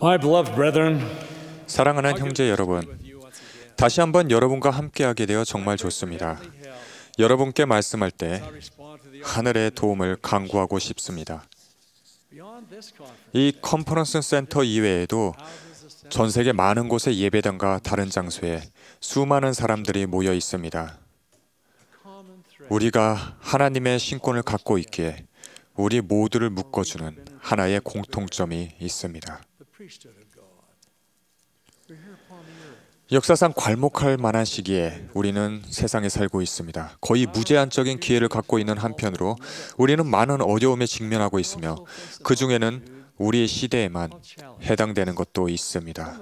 My beloved brethren, 사랑하는 형제 여러분, 다시 한번 여러분과 함께하게 되어 정말 좋습니다. 여러분께 말씀할 때 하늘의 도움을 간구하고 싶습니다. 이 컨퍼런스 센터 이외에도 전 세계 많은 곳의 예배당과 다른 장소에 수많은 사람들이 모여 있습니다. 우리가 하나님의 신권을 갖고 있기에 우리 모두를 묶어주는 하나의 공통점이 있습니다. 역사상 괄목할 만한 시기에 우리는 세상에 살고 있습니다. 거의 무제한적인 기회를 갖고 있는 한편으로 우리는 많은 어려움에 직면하고 있으며 그 중에는 우리 시대에만 해당되는 것도 있습니다.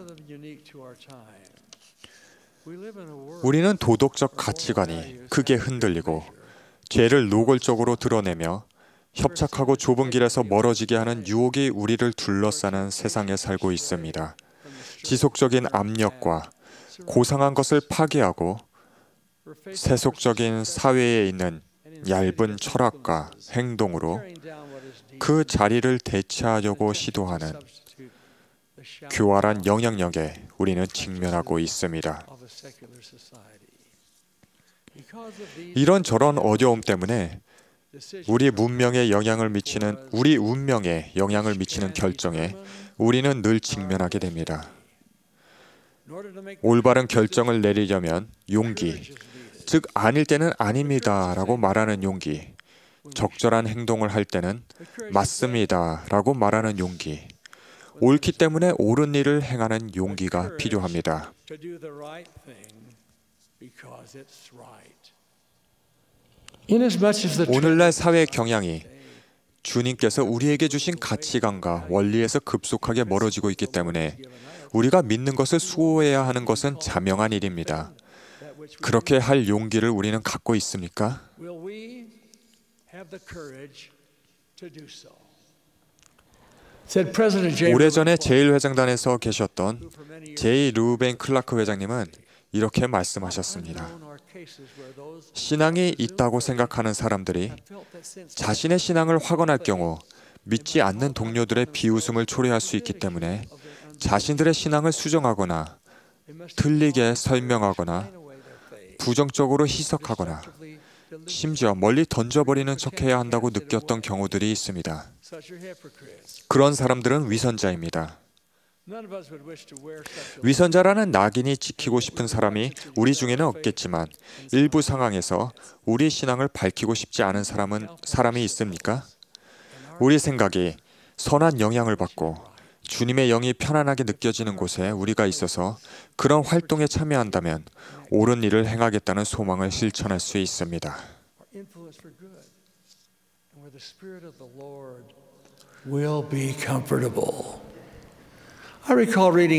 우리는 도덕적 가치관이 크게 흔들리고 죄를 노골적으로 드러내며 협착하고 좁은 길에서 멀어지게 하는 유혹이 우리를 둘러싸는 세상에 살고 있습니다. 지속적인 압력과 고상한 것을 파괴하고 세속적인 사회에 있는 얇은 철학과 행동으로 그 자리를 대체하려고 시도하는 교활한 영향력에 우리는 직면하고 있습니다. 이런저런 어려움 때문에 우리 운명에 영향을 미치는 결정에 우리는 늘 직면하게 됩니다. 올바른 결정을 내리려면 용기, 즉 아닐 때는 아닙니다 라고 말하는 용기, 적절한 행동을 할 때는 맞습니다 라고 말하는 용기, 옳기 때문에 옳은 일을 행하는 용기가 필요합니다. 오늘날 사회 경향이 주님께서 우리에게 주신 가치관과 원리에서 급속하게 멀어지고 있기 때문에 우리가 믿는 것을 수호해야 하는 것은 자명한 일입니다. 그렇게 할 용기를 우리는 갖고 있습니까? 오래전에 제1회장단에서 계셨던 제이 루벤 클라크 회장님은 이렇게 말씀하셨습니다. 신앙이 있다고 생각하는 사람들이 자신의 신앙을 확언할 경우 믿지 않는 동료들의 비웃음을 초래할 수 있기 때문에 자신들의 신앙을 수정하거나 틀리게 설명하거나 부정적으로 해석하거나 심지어 멀리 던져버리는 척해야 한다고 느꼈던 경우들이 있습니다. 그런 사람들은 위선자입니다. 위선자라는 낙인이 찍히고 싶은 사람이 우리 중에는 없겠지만 일부 상황에서 우리 신앙을 밝히고 싶지 않은 사람이 있습니까? 우리 생각이 선한 영향을 받고 주님의 영이 편안하게 느껴지는 곳에 우리가 있어서 그런 활동에 참여한다면 옳은 일을 행하겠다는 소망을 실천할 수 있습니다.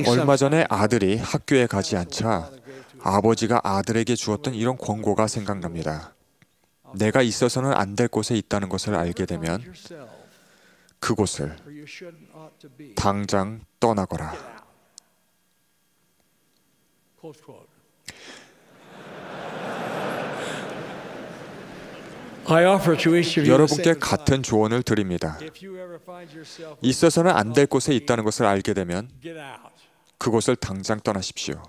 얼마 전에 아들이 학교에 가지 않자 아버지가 아들에게 주었던 이런 권고가 생각납니다. 내가 있어서는 안 될 곳에 있다는 것을 알게 되면 그곳을 당장 떠나거라. 여러분께 같은 조언을 드립니다. 있어서는 안 될 곳에 있다는 것을 알게 되면 그곳을 당장 떠나십시오.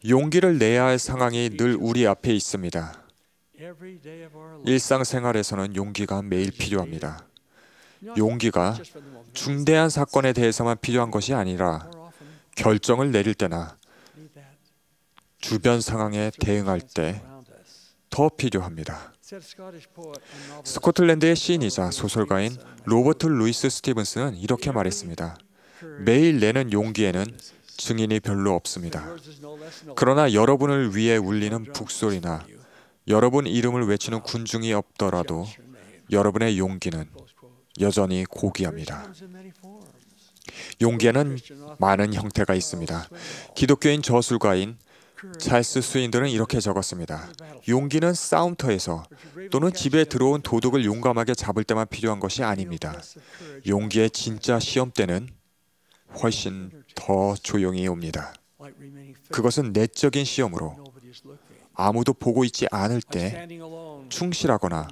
용기를 내야 할 상황이 늘 우리 앞에 있습니다. 일상생활에서는 용기가 매일 필요합니다. 용기가 중대한 사건에 대해서만 필요한 것이 아니라 결정을 내릴 때나 주변 상황에 대응할 때 더 필요합니다. 스코틀랜드의 시인이자 소설가인 로버트 루이스 스티븐스는 이렇게 말했습니다. 매일 내는 용기에는 증인이 별로 없습니다. 그러나 여러분을 위해 울리는 북소리나 여러분 이름을 외치는 군중이 없더라도 여러분의 용기는 여전히 고귀합니다. 용기에는 많은 형태가 있습니다. 기독교인 저술가인 찰스 스윈들은 이렇게 적었습니다. 용기는 싸움터에서 또는 집에 들어온 도둑을 용감하게 잡을 때만 필요한 것이 아닙니다. 용기의 진짜 시험 때는 훨씬 더 조용히 옵니다. 그것은 내적인 시험으로 아무도 보고 있지 않을 때 충실하거나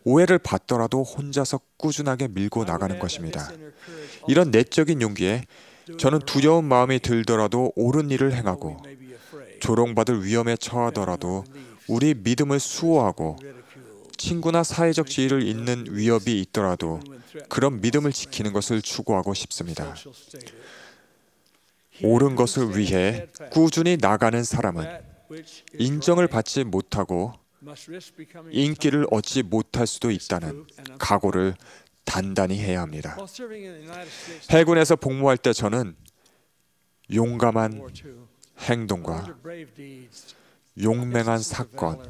오해를 받더라도 혼자서 꾸준하게 밀고 나가는 것입니다. 이런 내적인 용기에 저는 두려운 마음이 들더라도 옳은 일을 행하고 조롱받을 위험에 처하더라도 우리 믿음을 수호하고 친구나 사회적 지위를 잇는 위협이 있더라도 그런 믿음을 지키는 것을 추구하고 싶습니다. 옳은 것을 위해 꾸준히 나가는 사람은 인정을 받지 못하고 인기를 얻지 못할 수도 있다는 각오를 단단히 해야 합니다. 해군에서 복무할 때 저는 용감한 행동과 용맹한 사건,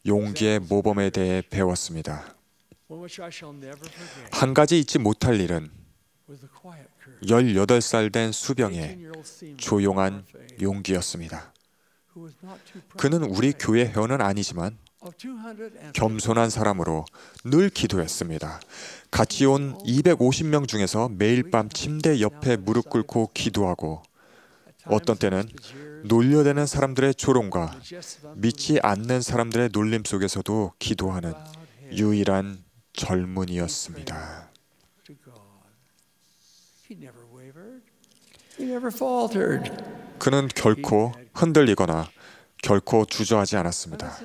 용기의 모범에 대해 배웠습니다. 한 가지 잊지 못할 일은 18살 된 수병의 조용한 용기였습니다. 그는 우리 교회 회원은 아니지만 겸손한 사람으로 늘 기도했습니다. 같이 온 250명 중에서 매일 밤 침대 옆에 무릎 꿇고 기도하고 어떤 때는 놀려대는 사람들의 조롱과 믿지 않는 사람들의 놀림 속에서도 기도하는 유일한 젊은이였습니다. 그는 결코 흔들리거나 결코 주저하지 않았습니다.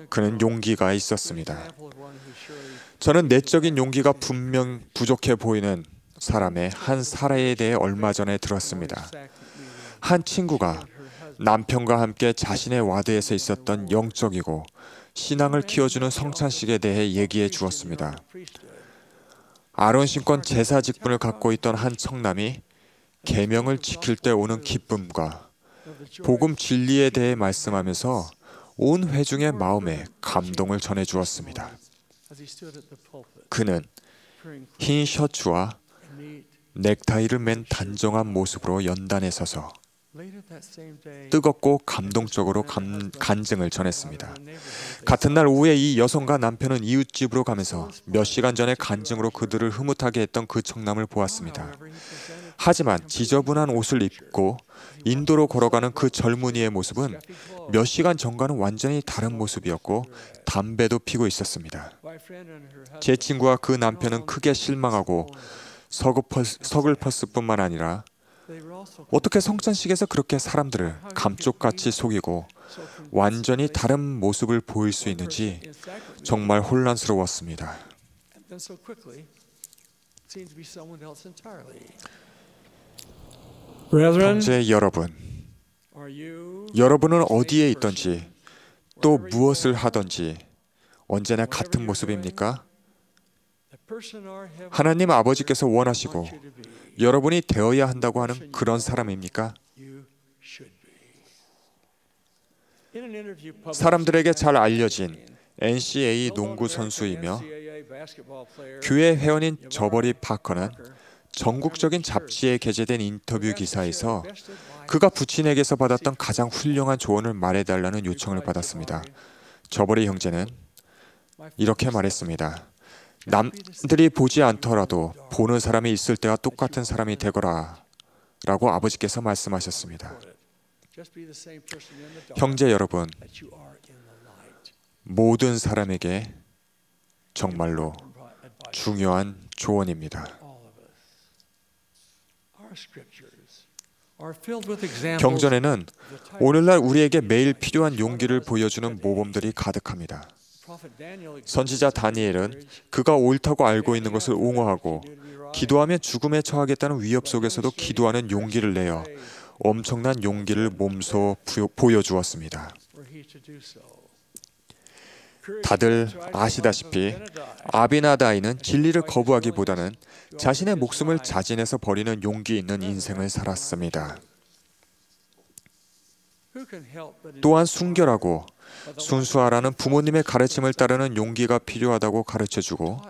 그는 용기가 있었습니다. 저는 내적인 용기가 분명 부족해 보이는 사람의 한 사례에 대해 얼마 전에 들었습니다. 한 친구가 남편과 함께 자신의 와드에서 있었던 영적이고 신앙을 키워주는 성찬식에 대해 얘기해 주었습니다. 아론신권 제사 직분을 갖고 있던 한 청남이 계명을 지킬 때 오는 기쁨과 복음 진리에 대해 말씀하면서 온 회중의 마음에 감동을 전해 주었습니다. 그는 흰 셔츠와 넥타이를 맨 단정한 모습으로 연단에 서서 뜨겁고 감동적으로 간증을 전했습니다. 같은 날 오후에 이 여성과 남편은 이웃집으로 가면서 몇 시간 전에 간증으로 그들을 흐뭇하게 했던 그 청남을 보았습니다. 하지만 지저분한 옷을 입고 인도로 걸어가는 그 젊은이의 모습은 몇 시간 전과는 완전히 다른 모습이었고 담배도 피고 있었습니다. 제 친구와 그 남편은 크게 실망하고 서글펐을 뿐만 아니라 어떻게 성찬식에서 그렇게 사람들을 감쪽같이 속이고 완전히 다른 모습을 보일 수 있는지 정말 혼란스러웠습니다. 형제 여러분, 여러분은 어디에 있든지 또 무엇을 하든지 언제나 같은 모습입니까? 하나님 아버지께서 원하시고 여러분이 되어야 한다고 하는 그런 사람입니까? 사람들에게 잘 알려진 NCAA 농구 선수이며 교회 회원인 저버리 파커는 전국적인 잡지에 게재된 인터뷰 기사에서 그가 부친에게서 받았던 가장 훌륭한 조언을 말해달라는 요청을 받았습니다. 저버리 형제는 이렇게 말했습니다. 남들이 보지 않더라도 보는 사람이 있을 때와 똑같은 사람이 되거라 라고 아버지께서 말씀하셨습니다. 형제 여러분, 모든 사람에게 정말로 중요한 조언입니다. 경전에는 오늘날 우리에게 매일 필요한 용기를 보여주는 모범들이 가득합니다. 선지자 다니엘은 그가 옳다고 알고 있는 것을 옹호하고 기도하면 죽음에 처하겠다는 위협 속에서도 기도하는 용기를 내어 엄청난 용기를 몸소 보여주었습니다. 다들 아시다시피 아비나다이는 진리를 거부하기보다는 자신의 목숨을 자진해서 버리는 용기 있는 인생을 살았습니다. 또한 순결하고 순수하라는 부모님의 가르침을 따르는 용기가 필요하다고 가르쳐주고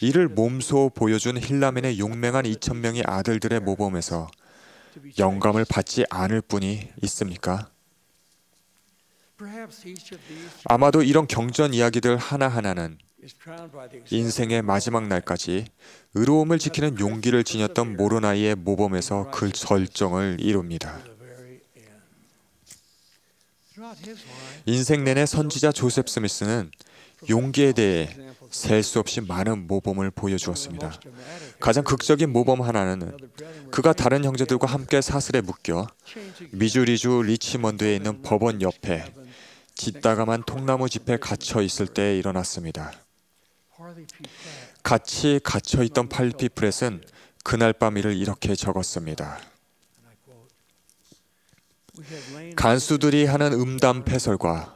이를 몸소 보여준 힐라멘의 용맹한 2,000명의 아들들의 모범에서 영감을 받지 않을 분이 있습니까? 아마도 이런 경전 이야기들 하나하나는 인생의 마지막 날까지 의로움을 지키는 용기를 지녔던 모로나이의 모범에서 그 절정을 이룹니다. 인생 내내 선지자 조셉 스미스는 용기에 대해 셀 수 없이 많은 모범을 보여주었습니다. 가장 극적인 모범 하나는 그가 다른 형제들과 함께 사슬에 묶여 미주리주 리치먼드에 있는 법원 옆에 짓다감한 통나무 짚에 갇혀 있을 때 일어났습니다. 같이 갇혀 있던 팔피 프렛은 그날 밤 일을 이렇게 적었습니다. 간수들이 하는 음담패설과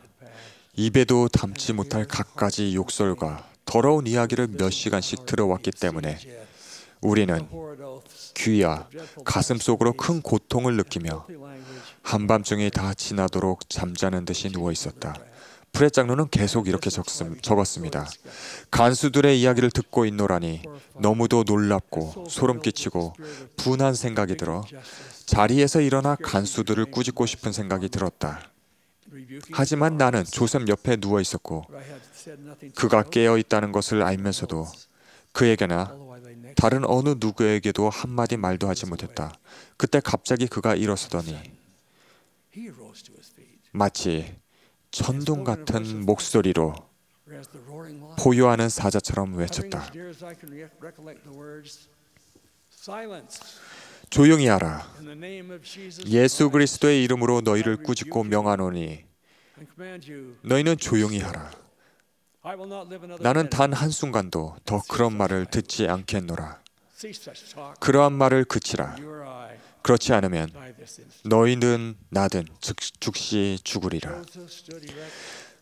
입에도 담지 못할 갖가지 욕설과 더러운 이야기를 몇 시간씩 들어왔기 때문에 우리는 귀와 가슴 속으로 큰 고통을 느끼며 한밤중이 다 지나도록 잠자는 듯이 누워 있었다. 프렛 장로는 계속 이렇게 적었습니다. 간수들의 이야기를 듣고 있노라니 너무도 놀랍고 소름 끼치고 분한 생각이 들어 자리에서 일어나 간수들을 꾸짖고 싶은 생각이 들었다. 하지만 나는 조셉 옆에 누워 있었고 그가 깨어 있다는 것을 알면서도 그에게나 다른 어느 누구에게도 한마디 말도 하지 못했다. 그때 갑자기 그가 일어서더니 마치 천둥 같은 목소리로 포효하는 사자처럼 외쳤다. 조용히 하라. 예수 그리스도의 이름으로 너희를 꾸짖고 명하노니 너희는 조용히 하라. 나는 단 한순간도 더 그런 말을 듣지 않겠노라. 그러한 말을 그치라. 그렇지 않으면 너희는 나든 즉시 죽으리라.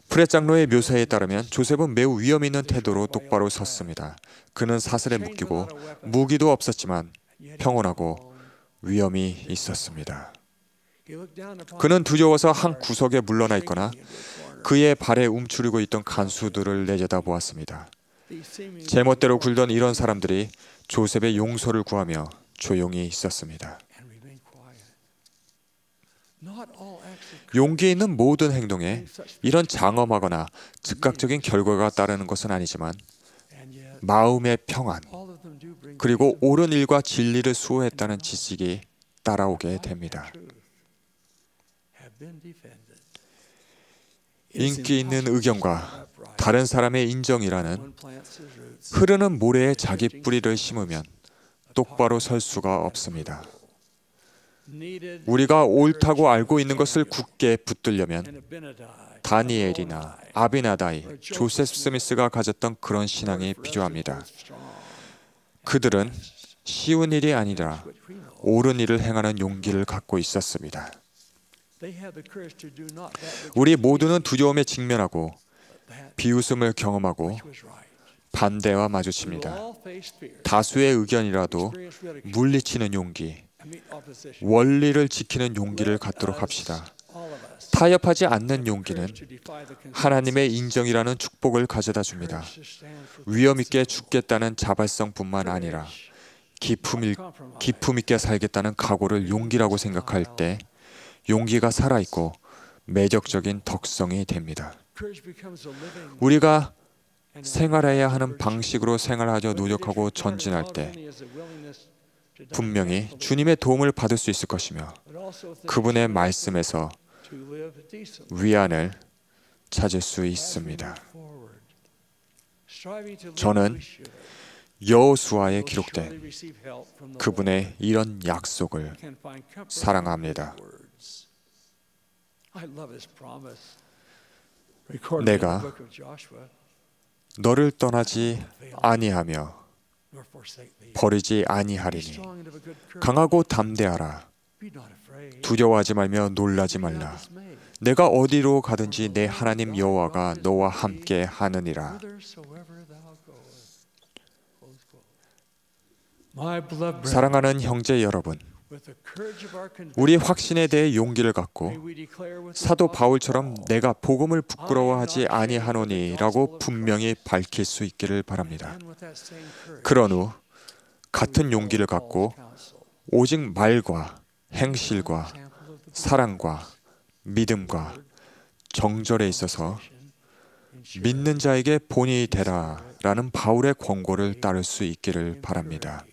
프렛 장로의 묘사에 따르면 조셉은 매우 위험 있는 태도로 똑바로 섰습니다. 그는 사슬에 묶이고 무기도 없었지만 평온하고 위험이 있었습니다. 그는 두려워서 한 구석에 물러나 있거나 그의 발에 움츠리고 있던 간수들을 내려다보았습니다. 제멋대로 굴던 이런 사람들이 조셉의 용서를 구하며 조용히 있었습니다. 용기 있는 모든 행동에 이런 장엄하거나 즉각적인 결과가 따르는 것은 아니지만 마음의 평안 그리고 옳은 일과 진리를 수호했다는 지식이 따라오게 됩니다. 인기 있는 의견과 다른 사람의 인정이라는 흐르는 모래에 자기 뿌리를 심으면 똑바로 설 수가 없습니다. 우리가 옳다고 알고 있는 것을 굳게 붙들려면 다니엘이나 아비나다이, 조셉 스미스가 가졌던 그런 신앙이 필요합니다. 그들은 쉬운 일이 아니라 옳은 일을 행하는 용기를 갖고 있었습니다. 우리 모두는 두려움에 직면하고 비웃음을 경험하고 반대와 마주칩니다. 다수의 의견이라도 물리치는 용기, 원리를 지키는 용기를 갖도록 합시다. 타협하지 않는 용기는 하나님의 인정이라는 축복을 가져다 줍니다. 위험 있게 죽겠다는 자발성뿐만 아니라 기품 있게 살겠다는 각오를 용기라고 생각할 때 용기가 살아있고 매력적인 덕성이 됩니다. 우리가 생활해야 하는 방식으로 생활하려 노력하고 전진할 때 분명히 주님의 도움을 받을 수 있을 것이며 그분의 말씀에서 위안을 찾을 수 있습니다. 저는 여호수아에 기록된 그분의 이런 약속을 사랑합니다. 내가 너를 떠나지 아니하며 버리지 아니하리니 강하고 담대하라. 두려워하지 말며 놀라지 말라. 내가 어디로 가든지 내 하나님 여호와가 너와 함께 하느니라. 사랑하는 형제 여러분, 우리 확신에 대해 용기를 갖고 사도 바울처럼 내가 복음을 부끄러워하지 아니하노니라고 분명히 밝힐 수 있기를 바랍니다. 그런 후 같은 용기를 갖고 오직 말과 행실과 사랑과 믿음과 정절에 있어서 믿는 자에게 본이 되라라는 바울의 권고를 따를 수 있기를 바랍니다.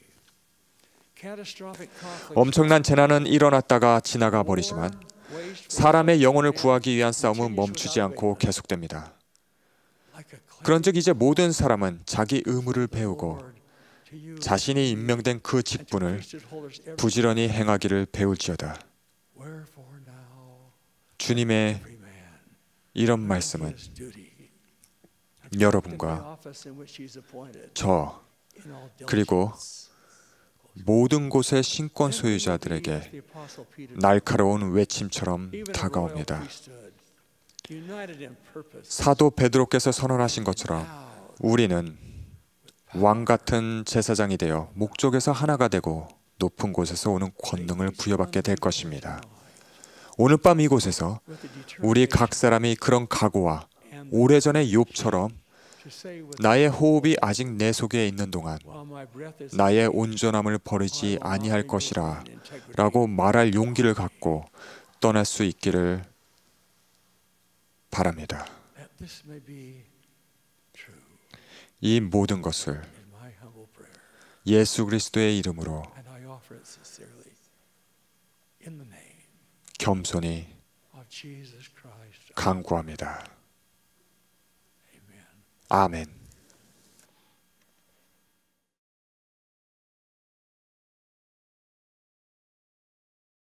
엄청난 재난은 일어났다가 지나가 버리지만 사람의 영혼을 구하기 위한 싸움은 멈추지 않고 계속됩니다. 그런즉 이제 모든 사람은 자기 의무를 배우고 자신이 임명된 그 직분을 부지런히 행하기를 배울지어다. 주님의 이런 말씀은 여러분과 저 그리고 모든 곳의 신권 소유자들에게 날카로운 외침처럼 다가옵니다. 사도 베드로께서 선언하신 것처럼 우리는 왕 같은 제사장이 되어 목적에서 하나가 되고 높은 곳에서 오는 권능을 부여받게 될 것입니다. 오늘 밤 이곳에서 우리 각 사람이 그런 각오와 오래전의 욥처럼 나의 호흡이 아직 내 속에 있는 동안 나의 온전함을 버리지 아니할 것이라 라고 말할 용기를 갖고 떠날 수 있기를 바랍니다. 이 모든 것을 예수 그리스도의 이름으로 겸손히 간구합니다. 아멘.